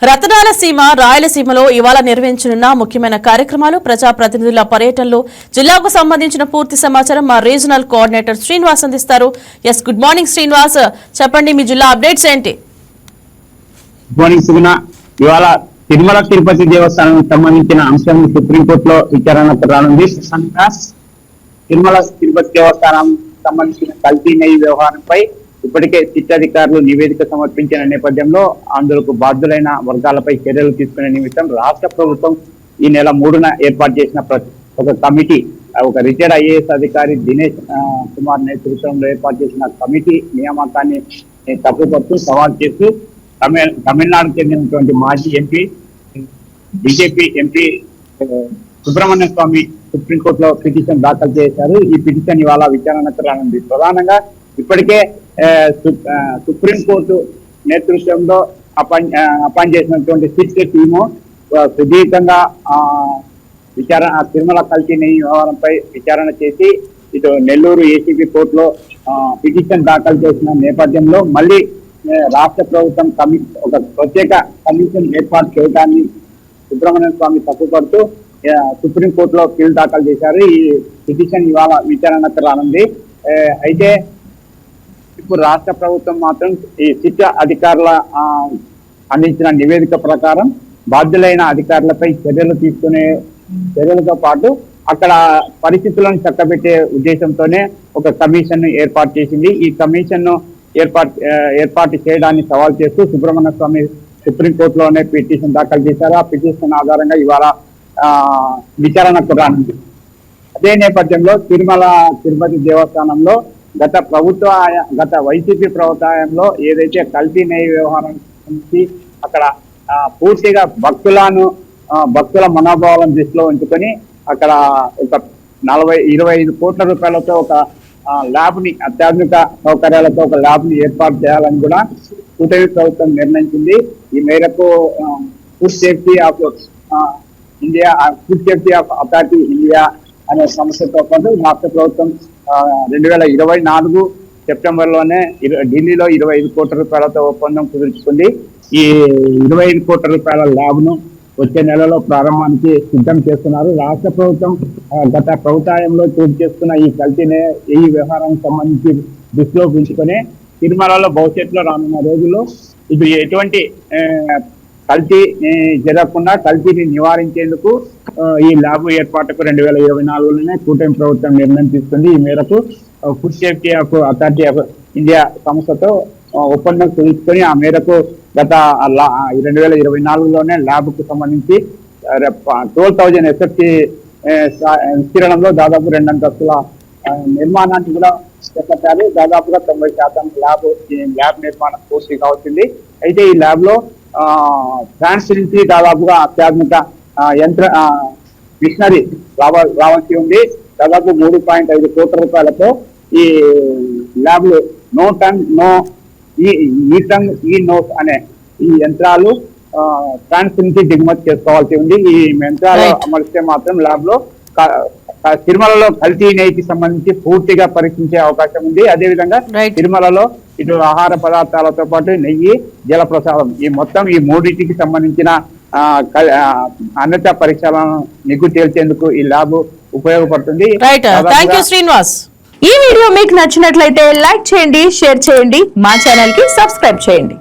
రతనాల సీమ రాయలసీమలో ఇవాళ నిర్వహించనున్న ముఖ్యమైన కార్యక్రమాలు ప్రజాప్రతినిధుల పర్యటనలు జిల్లాకు సంబంధించిన పూర్తి సమాచారం మా రీజనల్ కోఆర్డినేటర్ శ్రీనివాస్ అందిస్తారు. ఎస్, గుడ్ మార్నింగ్ శ్రీనివాస్, చెప్పండి మీ జిల్లా అప్డేట్స్ ఏంటి? గుడ్ మార్నింగ్ సుగుణ. ఇవాళ తిరుమల తిరుపతి దేవస్థానం సంబంధించిన అంశం సుప్రీంకోర్టులో విచారణకు రానుంది. తిరుమల తిరుపతి దేవస్థానం సంబంధించిన కల్తీ నెయ్యి వ్యవహారంపై ఇప్పటికే సిట్ అధికారులు నివేదిక సమర్పించిన నేపథ్యంలో అందుకు బాధ్యులైన వర్గాలపై చర్యలు తీసుకునే నిమిత్తం రాష్ట్ర ప్రభుత్వం ఈ నెల 3న ఏర్పాటు చేసిన ఒక కమిటీ, ఒక రిటైర్డ్ ఐఏఎస్ అధికారి దినేష్ కుమార్ నేతృత్వంలో ఏర్పాటు చేసిన కమిటీ నియామకాన్ని తప్పుపడుతూ సవాల్ చేస్తూ తమిళనాడుకు చెందినటువంటి మాజీ ఎంపీ, బీజేపీ ఎంపీ సుబ్రహ్మణ్య స్వామి సుప్రీంకోర్టులో పిటిషన్ దాఖలు చేశారు. ఈ పిటిషన్ ఇవాళ విచారణకు రానుంది. ప్రధానంగా ఇప్పటికే సుప్రీంకోర్టు నేతృత్వంలో అపాయింట్ చేసినటువంటి సిట్ టీము సుదీర్ఘంగా తిరుమల కల్తీ నెయ్యి వ్యవహారంపై విచారణ చేసి ఇటు నెల్లూరు ఏసీబీ కోర్టులో పిటిషన్ దాఖలు చేసిన నేపథ్యంలో మళ్ళీ రాష్ట్ర ప్రభుత్వం ఒక ప్రత్యేక కమిషన్ ఏర్పాటు చేయడాన్ని సుబ్రహ్మణ్య స్వామి తప్పుపడుతూ సుప్రీంకోర్టులో పిల్ దాఖలు చేశారు. ఈ పిటిషన్ ఇవాళ విచారణకు రానుంది. అయితే ఇప్పుడు రాష్ట్ర ప్రభుత్వం మాత్రం ఈ సిట్ అధికారుల అందించిన నివేదిక ప్రకారం బాధ్యులైన అధికారులపై చర్యలతో పాటు అక్కడ పరిస్థితులను చక్కబెట్టే ఉద్దేశంతోనే ఒక కమిషన్ ఏర్పాటు చేసింది. ఈ కమిషన్ ఏర్పాటు చేయడాన్ని సవాల్ చేస్తూ సుబ్రహ్మణ్య స్వామి సుప్రీంకోర్టులోనే పిటిషన్ దాఖలు చేశారు. ఆ పిటిషన్ ఆధారంగా ఇవాళ విచారణకు రానుంది. అదే నేపథ్యంలో తిరుమల తిరుపతి దేవస్థానంలో గత వైసీపీ ప్రభుత్వంలో ఏదైతే కల్తీ నెయ్యి వ్యవహారం నుంచి అక్కడ పూర్తిగా భక్తుల మనోభావాలను దృష్టిలో ఉంచుకొని అక్కడ ఒక 25 కోట్ల రూపాయలతో ఒక ల్యాబ్ ని, అత్యాధునిక సౌకర్యాలతో ఒక ల్యాబ్ ని ఏర్పాటు చేయాలని కూడా కూటమి ప్రభుత్వం నిర్ణయించింది. ఈ మేరకు food safety of India, food safety of authority India అనే సంస్థతో పాటు రాష్ట్ర ప్రభుత్వం 2024 సెప్టెంబర్లోనే ఢిల్లీలో 25 కోట్ల రూపాయలతో ఒప్పందం కుదుర్చుకుంది. ఈ 25 కోట్ల రూపాయల ల్యాబ్ ను వచ్చే నెలలో ప్రారంభానికి సిద్ధం చేస్తున్నారు. రాష్ట్ర ప్రభుత్వం గత ప్రభుత్వంలో చోటు చేసుకున్న ఈ కల్తీనే ఈ వ్యవహారానికి సంబంధించి దృష్టిలో ఉంచుకొని తిరుమలలో భవిష్యత్తులో రానున్న రోజుల్లో ఇది ఎటువంటి కల్తీ జరగకుండా కల్తీని నివారించేందుకు ఈ ల్యాబ్ ఏర్పాటుకు 2024లోనే కూటమి ప్రభుత్వం నిర్ణయం తీసుకుంది. ఈ మేరకు food safety of authority of India సంస్థతో ఒప్పందం కుదుర్చుకొని ఆ మేరకు గత 2024లోనే ల్యాబ్ కు సంబంధించి 12,000 ఎస్ఎఫ్టీ విస్తీర్ణంలో దాదాపు 2 అంతస్తుల నిర్మాణాన్ని కూడా చేపట్టారు. దాదాపుగా 90% ల్యాబ్ నిర్మాణం పూర్తి కావచ్చింది. అయితే ఈ ల్యాబ్ లో ఫ్రాన్స్ నుంచి దాదాపుగా అత్యాధునిక మిషనరీ రావాల్సి ఉంది. దాదాపు 3.5 కోట్ల రూపాయలతో ఈ ల్యాబ్ లో నో టంగ్ నో ఈ నోస్ అనే ఈ యంత్రాలు ఫ్రాన్స్ నుంచి దిగుమతి చేసుకోవాల్సి ఉంది. ఈ యంత్రాలు అమర్చితే మాత్రం ల్యాబ్ లో తిరుమలలో కల్తీ నెయ్యికి సంబంధించి పూర్తిగా పరీక్షించే అవకాశం ఉంది. అదేవిధంగా తిరుమలలో ఇటు ఆహార పదార్థాలతో పాటు నెయ్యి, జలప్రసాదం ఈ మూడింటికి సంబంధించిన అన్నత పరీక్షలను నిగ్గు తేల్చేందుకు ఈ ల్యాబ్ ఉపయోగపడుతుంది. ఈ వీడియో మీకు నచ్చినట్లయితే లైక్ చేయండి, షేర్ చేయండి, మా ఛానల్ కి సబ్స్క్రైబ్ చేయండి.